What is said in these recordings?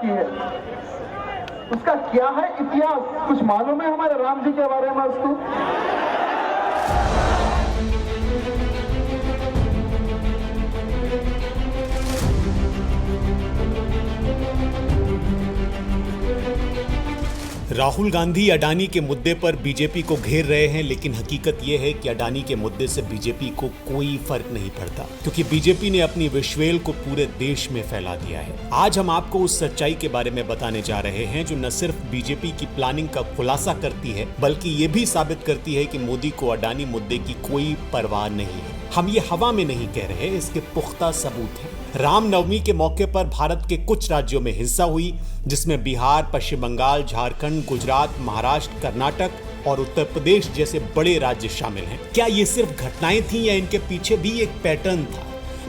की है। उसका क्या है इतिहास, कुछ मालूम है हमारे राम जी के बारे में उसको? राहुल गांधी अडानी के मुद्दे पर बीजेपी को घेर रहे हैं, लेकिन हकीकत यह है कि अडानी के मुद्दे से बीजेपी को कोई फर्क नहीं पड़ता, क्योंकि बीजेपी ने अपनी विश्वेल को पूरे देश में फैला दिया है। आज हम आपको उस सच्चाई के बारे में बताने जा रहे हैं जो न सिर्फ बीजेपी की प्लानिंग का खुलासा करती है, बल्कि ये भी साबित करती है कि मोदी को अडानी मुद्दे की कोई परवाह नहीं है। हम ये हवा में नहीं कह रहे, इसके पुख्ता सबूत हैं। रामनवमी के मौके पर भारत के कुछ राज्यों में हिंसा हुई, जिसमें बिहार, पश्चिम बंगाल, झारखंड, गुजरात, महाराष्ट्र, कर्नाटक और उत्तर प्रदेश जैसे बड़े राज्य शामिल हैं। क्या ये सिर्फ घटनाएं थीं या इनके पीछे भी एक पैटर्न था?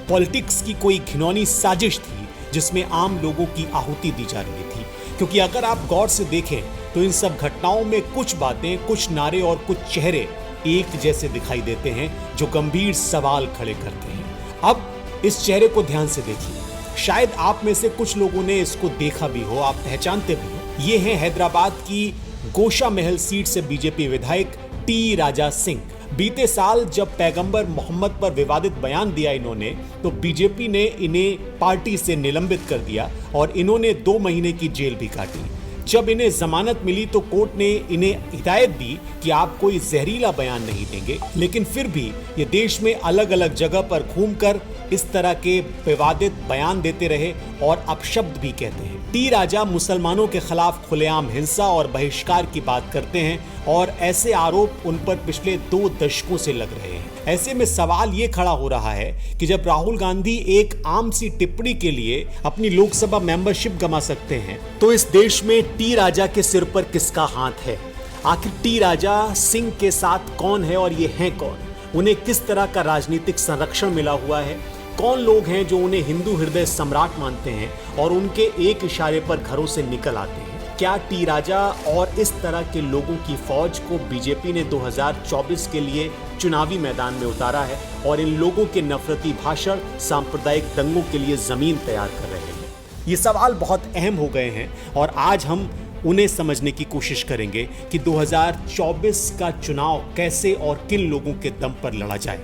पॉलिटिक्स की कोई घिनौनी साजिश थी जिसमें आम लोगों की आहुति दी जा रही थी? क्योंकि अगर आप गौर से देखें तो इन सब घटनाओं में कुछ बातें, कुछ नारे और कुछ चेहरे एक जैसे दिखाई देते हैं जो गंभीर सवाल खड़े करते हैं। अब इस चेहरे को ध्यान से देखिए। शायद आप में से कुछ लोगों ने इसको देखा भी हो, आप पहचानते भी हो। ये है हैदराबाद की गोशा महल सीट से बीजेपी विधायक टी राजा सिंह। बीते साल जब पैगंबर मोहम्मद पर विवादित बयान दिया इन्होंने, तो बीजेपी ने इन्हें पार्टी से निलंबित कर दिया और इन्होंने 2 महीने की जेल भी काटी। जब इन्हें जमानत मिली तो कोर्ट ने इन्हें हिदायत दी कि आप कोई जहरीला बयान नहीं देंगे, लेकिन फिर भी ये देश में अलग अलग जगह पर घूमकर इस तरह के विवादित बयान देते रहे और अपशब्द भी कहते हैं। टी राजा मुसलमानों के खिलाफ खुलेआम हिंसा और बहिष्कार की बात करते हैं और ऐसे आरोप उन पर पिछले 2 दशकों से लग रहे हैं। ऐसे में सवाल ये खड़ा हो रहा है कि जब राहुल गांधी एक आम सी टिप्पणी के लिए अपनी लोकसभा मेंबरशिप गंवा सकते हैं, तो इस देश में टी राजा के सिर पर किसका हाथ है? आखिर टी राजा सिंह के साथ कौन है और ये हैं कौन? उन्हें किस तरह का राजनीतिक संरक्षण मिला हुआ है? कौन लोग हैं जो उन्हें हिंदू हृदय सम्राट मानते हैं और उनके एक इशारे पर घरों से निकल आते हैं? क्या टी राजा और इस तरह के लोगों की फौज को बीजेपी ने 2024 के लिए चुनावी मैदान में उतारा है और इन लोगों के नफरती भाषण सांप्रदायिक दंगों के लिए जमीन तैयार कर रहे हैं? ये सवाल बहुत अहम हो गए हैं और आज हम उन्हें समझने की कोशिश करेंगे कि 2024 का चुनाव कैसे और किन लोगों के दम पर लड़ा जाए।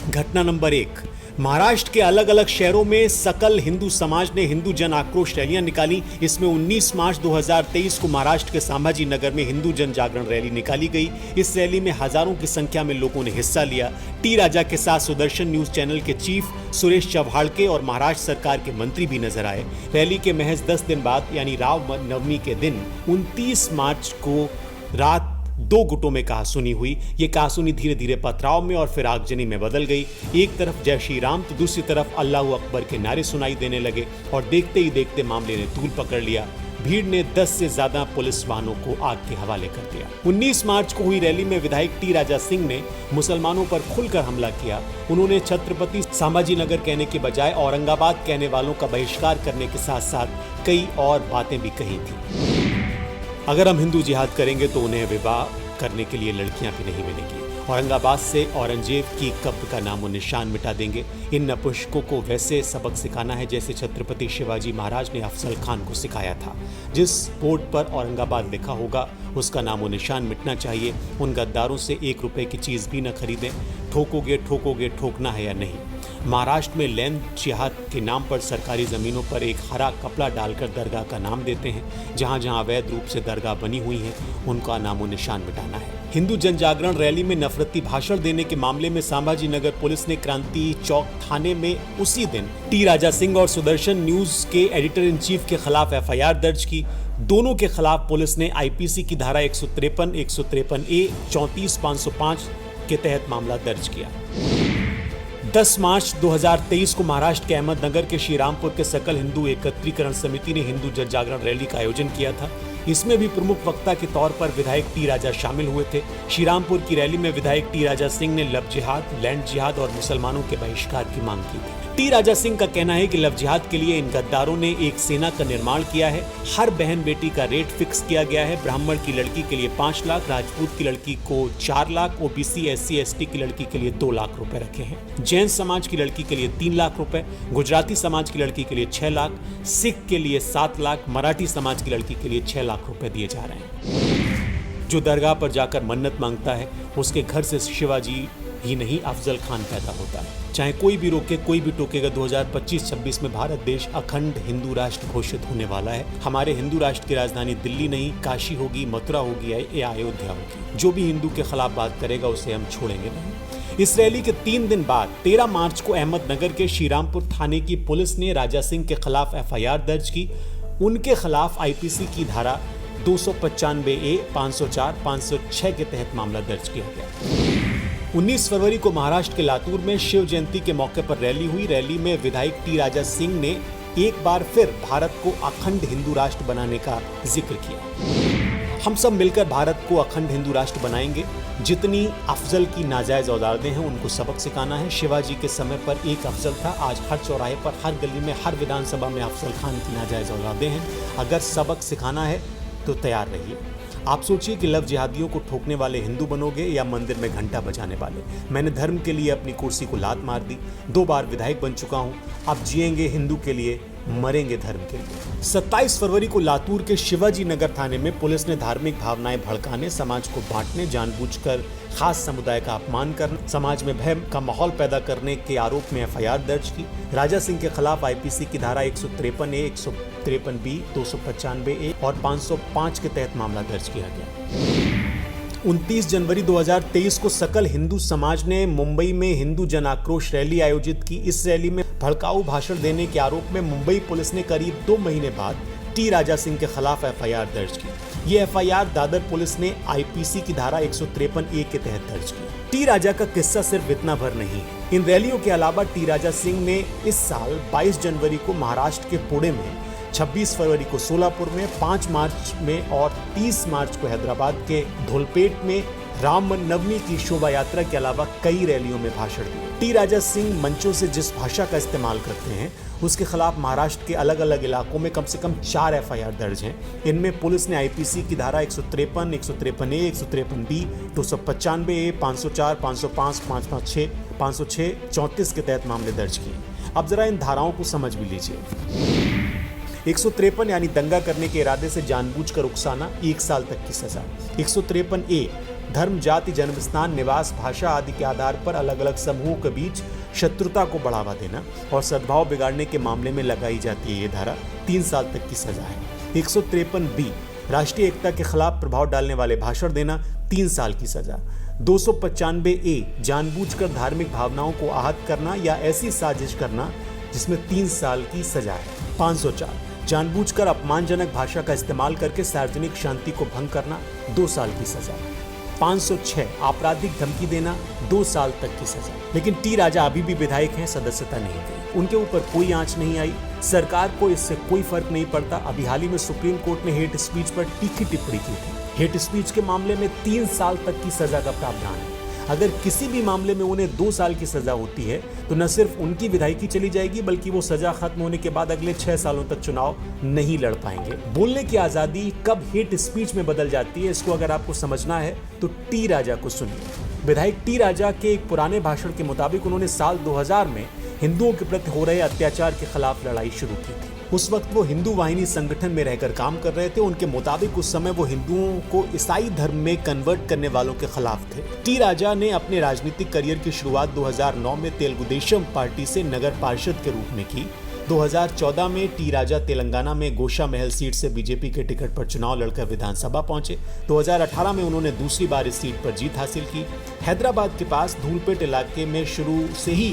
घटना नंबर 1, महाराष्ट्र के अलग अलग शहरों में सकल हिंदू समाज ने हिंदू जन आक्रोश रैलियां निकाली। इसमें 19 मार्च 2023 को महाराष्ट्र के संभाजी नगर में हिंदू जन जागरण रैली निकाली गई। इस रैली में हजारों की संख्या में लोगों ने हिस्सा लिया। टी राजा के साथ सुदर्शन न्यूज चैनल के चीफ सुरेश चव्हाड़के और महाराष्ट्र सरकार के मंत्री भी नजर आए। रैली के महज 10 दिन बाद यानी रामनवमी के दिन 29 मार्च को रात 2 गुटों में कहासुनी हुई। ये कहासुनी धीरे धीरे पथराव में और फिर आगजनी में बदल गई। एक तरफ जय श्री राम तो दूसरी तरफ अल्लाह अकबर के नारे सुनाई देने लगे और देखते ही देखते मामले ने तूल पकड़ लिया। भीड़ ने 10 से ज्यादा पुलिस वाहनों को आग के हवाले कर दिया। 19 मार्च को हुई रैली में विधायक टी राजा सिंह ने मुसलमानों पर खुलकर हमला किया। उन्होंने छत्रपति संभाजी नगर कहने के बजाय औरंगाबाद कहने वालों का बहिष्कार करने के साथ साथ कई और बातें भी कही थी। अगर हम हिंदू जिहाद करेंगे तो उन्हें विवाह करने के लिए लड़कियां भी नहीं मिलेंगी। औरंगाबाद से औरंगजेब की कब्र का नामो निशान मिटा देंगे। इन नपुंसकों को वैसे सबक सिखाना है जैसे छत्रपति शिवाजी महाराज ने अफजल खान को सिखाया था। जिस बोर्ड पर औरंगाबाद लिखा होगा उसका नामो निशान मिटना चाहिए। उन गद्दारों से 1 रुपए की चीज़ भी न खरीदें। ठोकोगे ठोकोगे, ठोकना है या नहीं। महाराष्ट्र में लैंड जिहाद के नाम पर सरकारी ज़मीनों पर एक हरा कपड़ा डालकर दरगाह का नाम देते हैं। जहां जहां अवैध रूप से दरगाह बनी हुई है उनका नामो निशान मिटाना है। हिंदू जन जागरण रैली में नफरती भाषण देने के मामले में संभाजी नगर पुलिस ने क्रांति चौक थाने में उसी दिन टी राजा सिंह और सुदर्शन न्यूज के एडिटर इन चीफ के खिलाफ FIR दर्ज की। दोनों के खिलाफ पुलिस ने IPC की धारा 153, 153A, 34,505 के तहत मामला दर्ज किया। 10 मार्च 2023 को महाराष्ट्र के अहमदनगर के श्रीरामपुर के सकल हिंदू एकत्रीकरण समिति ने हिंदू जन जागरण रैली का आयोजन किया था। इसमें भी प्रमुख वक्ता के तौर पर विधायक टी राजा शामिल हुए थे। श्रीरामपुर की रैली में विधायक टी राजा सिंह ने लव जिहाद, लैंड जिहाद और मुसलमानों के बहिष्कार की मांग की थी। टी राजा सिंह का कहना है कि लव जिहाद के लिए इन गद्दारों ने एक सेना का निर्माण किया है। हर बहन बेटी का रेट फिक्स किया गया है। ब्राह्मण की लड़की के लिए 5 लाख, राजपूत की लड़की को 4 लाख, ओबीसी SC ST की लड़की के लिए 2 लाख रुपए रखे हैं। जैन समाज की लड़की के लिए 3 लाख रुपए, गुजराती समाज की लड़की के लिए 6 लाख, सिख के लिए 7 लाख, मराठी समाज की लड़की के लिए 6 लाख रुपए दिए जा रहे हैं। जो दरगाह पर जाकर मन्नत मांगता है उसके घर से शिवाजी ही नहीं अफजल खान पैदा होता है। चाहे कोई भी रोके, कोई भी टोकेगा, 2025-26 में भारत देश अखंड हिंदू राष्ट्र घोषित होने वाला है। हमारे हिंदू राष्ट्र की राजधानी दिल्ली नहीं, काशी होगी, मथुरा होगी या अयोध्या होगी। जो भी हिंदू के खिलाफ बात करेगा उसे हम छोड़ेंगे नहीं। इस रैली के 3 दिन बाद 13 मार्च को अहमदनगर के श्रीरामपुर थाने की पुलिस ने राजा सिंह के खिलाफ FIR दर्ज की। उनके खिलाफ IPC की धारा 295A, 504, 506 के तहत मामला दर्ज किया गया। 19 फरवरी को महाराष्ट्र के लातूर में शिव जयंती के मौके पर रैली हुई। रैली में विधायक टी राजा सिंह ने एक बार फिर भारत को अखंड हिंदू राष्ट्र बनाने का जिक्र किया। हम सब मिलकर भारत को अखंड हिंदू राष्ट्र बनाएंगे। जितनी अफजल की नाजायज औलादें हैं उनको सबक सिखाना है। शिवाजी के समय पर एक अफजल था, आज हर चौराहे पर, हर गली में, हर विधानसभा में अफजल खान की नाजायज औलादें हैं। अगर सबक सिखाना है तो तैयार रहिए। आप सोचिए कि लव जिहादियों को ठोकने वाले हिंदू बनोगे या मंदिर में घंटा बजाने वाले। मैंने धर्म के लिए अपनी कुर्सी को लात मार दी, 2 बार विधायक बन चुका हूं। अब जिएंगे हिंदू के लिए, मरेंगे धर्म के लिए। 27 फरवरी को लातूर के शिवाजी नगर थाने में पुलिस ने धार्मिक भावनाएं भड़काने, समाज को बांटने, जानबूझकर खास समुदाय का अपमान करने, समाज में भय का माहौल पैदा करने के आरोप में FIR दर्ज की। राजा सिंह के खिलाफ IPC की धारा 153A, 153B, 295A और 505 के तहत मामला दर्ज किया गया। 29 जनवरी 2023 को सकल हिंदू समाज ने मुंबई में हिंदू जन आक्रोश रैली आयोजित की। इस रैली में भड़काऊ भाषण देने के आरोप में मुंबई पुलिस ने करीब 2 महीने बाद टी राजा सिंह के खिलाफ FIR दर्ज की। ये FIR दादर पुलिस ने IPC की धारा 153A के तहत दर्ज की। टी राजा का किस्सा सिर्फ इतना भर नहीं। इन रैलियों के अलावा टी राजा सिंह ने इस साल 22 जनवरी को महाराष्ट्र के पुणे में, 26 फरवरी को सोलापुर में, 5 मार्च में और 30 मार्च को हैदराबाद के धोलपेट में राम नवमी की शोभा यात्रा के अलावा कई रैलियों में भाषण दिए। टी राजा सिंह मंचों से जिस भाषा का इस्तेमाल करते हैं उसके खिलाफ महाराष्ट्र के अलग अलग इलाकों में कम से कम 4 FIR दर्ज हैं। इनमें पुलिस ने IPC की धारा 153, 153A, 153B, 295A, 504, 505, 556, 506, 34 के तहत मामले दर्ज किए। अब जरा इन धाराओं को समझ भी लीजिए। 153 यानी दंगा करने के इरादे से जानबूझकर उकसाना, 1 साल तक की सजा। 153A धर्म, जाति, जन्मस्थान, निवास, भाषा आदि के आधार पर अलग अलग समूहों के बीच शत्रुता को बढ़ावा देना और सद्भाव बिगाड़ने के मामले में लगाई जाती है ये धारा, 3 साल तक की सजा है। 153B राष्ट्रीय एकता के खिलाफ प्रभाव डालने वाले भाषण देना, 3 साल की सजा। 295A जानबूझकर धार्मिक भावनाओं को आहत करना या ऐसी साजिश करना जिसमें 3 साल की सजा है। 504 जानबूझकर अपमानजनक भाषा का इस्तेमाल करके सार्वजनिक शांति को भंग करना, 2 साल की सजा। 506 आपराधिक धमकी देना, 2 साल तक की सजा। लेकिन टी राजा अभी भी विधायक हैं, सदस्यता नहीं गई, उनके ऊपर कोई आंच नहीं आई, सरकार को इससे कोई फर्क नहीं पड़ता। अभी हाल ही में सुप्रीम कोर्ट ने हेट स्पीच पर तीखी टिप्पणी की थी। हेट स्पीच के मामले में 3 साल तक की सजा का प्रावधान है। अगर किसी भी मामले में उन्हें 2 साल की सजा होती है तो न सिर्फ उनकी विधायकी चली जाएगी बल्कि वो सजा खत्म होने के बाद अगले 6 सालों तक चुनाव नहीं लड़ पाएंगे। बोलने की आजादी कब हेट स्पीच में बदल जाती है, इसको अगर आपको समझना है तो टी राजा को सुनिए। विधायक टी राजा के एक पुराने भाषण के मुताबिक उन्होंने साल 2000 में हिंदुओं के प्रति हो रहे अत्याचार के खिलाफ लड़ाई शुरू की थी। उस वक्त वो हिंदू वाहिनी संगठन में रहकर काम कर रहे थे। उनके मुताबिक उस समय वो हिंदुओं को ईसाई धर्म में कन्वर्ट करने वालों के खिलाफ थे। टी राजा ने अपने राजनीतिक करियर की शुरुआत 2009 में तेलुगु देशम पार्टी से नगर पार्षद के रूप में की। 2014 में टी राजा तेलंगाना में गोशा महल सीट से बीजेपी के टिकट पर चुनाव लड़कर विधानसभा पहुंचे। 2018 में उन्होंने दूसरी बार इस सीट पर जीत हासिल की। हैदराबाद के पास धूलपेट इलाके में शुरू से ही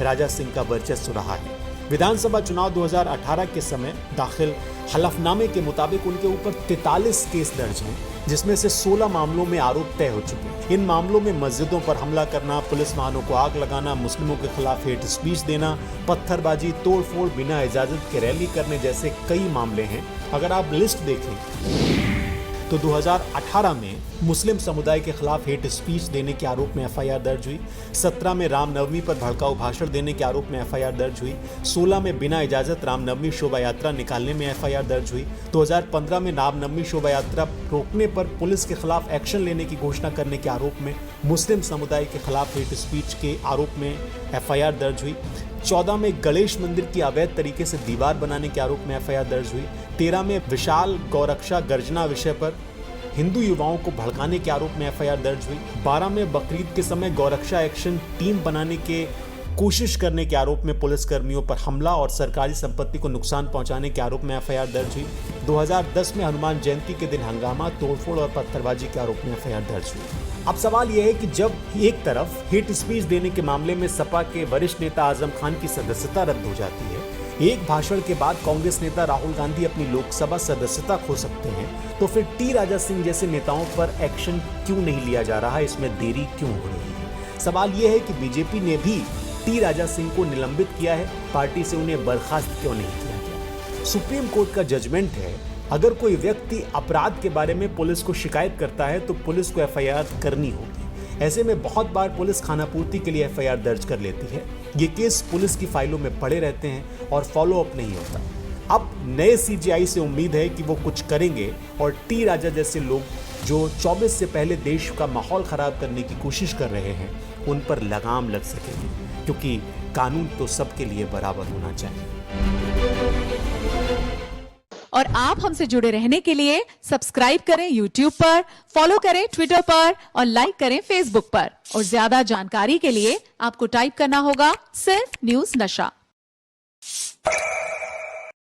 राजा सिंह का वर्चस्व रहा है। विधानसभा चुनाव 2018 के समय दाखिल हलफनामे के मुताबिक उनके ऊपर 43 केस दर्ज हैं, जिसमें से 16 मामलों में आरोप तय हो चुके हैं। इन मामलों में मस्जिदों पर हमला करना, पुलिस वाहनों को आग लगाना, मुस्लिमों के खिलाफ हेट स्पीच देना, पत्थरबाजी, तोड़फोड़, बिना इजाजत के रैली करने जैसे कई मामले हैं। अगर आप लिस्ट देखें तो 2018 में मुस्लिम समुदाय के खिलाफ हेट स्पीच देने के आरोप में एफआईआर दर्ज हुई, 17 में रामनवमी पर भड़काऊ भाषण देने के आरोप में एफआईआर दर्ज हुई, 16 में बिना इजाजत रामनवमी शोभा यात्रा निकालने में एफआईआर दर्ज हुई, 2015 में रामनवमी शोभा यात्रा रोकने पर पुलिस के खिलाफ एक्शन लेने की घोषणा करने के आरोप में मुस्लिम समुदाय के खिलाफ हेट स्पीच के आरोप में एफआईआर दर्ज हुई, 14 में गणेश मंदिर की अवैध तरीके से दीवार बनाने के आरोप में एफआईआर दर्ज हुई, 13 में विशाल गौरक्षा गर्जना विषय पर हिंदू युवाओं को भड़काने के आरोप में एफआईआर दर्ज हुई, 12 में बकरीद के समय गौरक्षा एक्शन टीम बनाने के कोशिश करने के आरोप में पुलिस कर्मियों पर हमला और सरकारी संपत्ति को नुकसान पहुंचाने के आरोप में एफआईआर दर्ज हुई, 2010 में हनुमान जयंती के दिन हंगामा, तोड़फोड़ और पत्थरबाजी के आरोप में एफआईआर दर्ज हुई। अब सवाल यह है कि जब एक तरफ हेट स्पीच देने के मामले में सपा के वरिष्ठ नेता आजम खान की सदस्यता रद्द हो जाती है, एक भाषण के बाद कांग्रेस नेता राहुल गांधी अपनी लोकसभा सदस्यता खो सकते हैं, तो फिर टी राजा सिंह जैसे नेताओं पर एक्शन क्यों नहीं लिया जा रहा है, इसमें देरी क्यों हो रही है? सवाल यह है कि बीजेपी ने भी टी राजा सिंह को निलंबित किया है, पार्टी से उन्हें बर्खास्त क्यों नहीं किया गया? सुप्रीम कोर्ट का जजमेंट है, अगर कोई व्यक्ति अपराध के बारे में पुलिस को शिकायत करता है तो पुलिस को एफआईआर करनी होगी। ऐसे में बहुत बार पुलिस खानापूर्ति के लिए एफआईआर दर्ज कर लेती है। ये केस पुलिस की फाइलों में पड़े रहते हैं और फॉलो अप नहीं होता। अब नए सीजीआई से उम्मीद है कि वो कुछ करेंगे और टी राजा जैसे लोग जो 24 से पहले देश का माहौल खराब करने की कोशिश कर रहे हैं, उन पर लगाम लग सकेगी, क्योंकि कानून तो सबके लिए बराबर होना चाहिए। और आप हमसे जुड़े रहने के लिए सब्सक्राइब करें YouTube पर, फॉलो करें Twitter पर और लाइक करें Facebook पर। और ज्यादा जानकारी के लिए आपको टाइप करना होगा सिर्फ न्यूज़ नशा।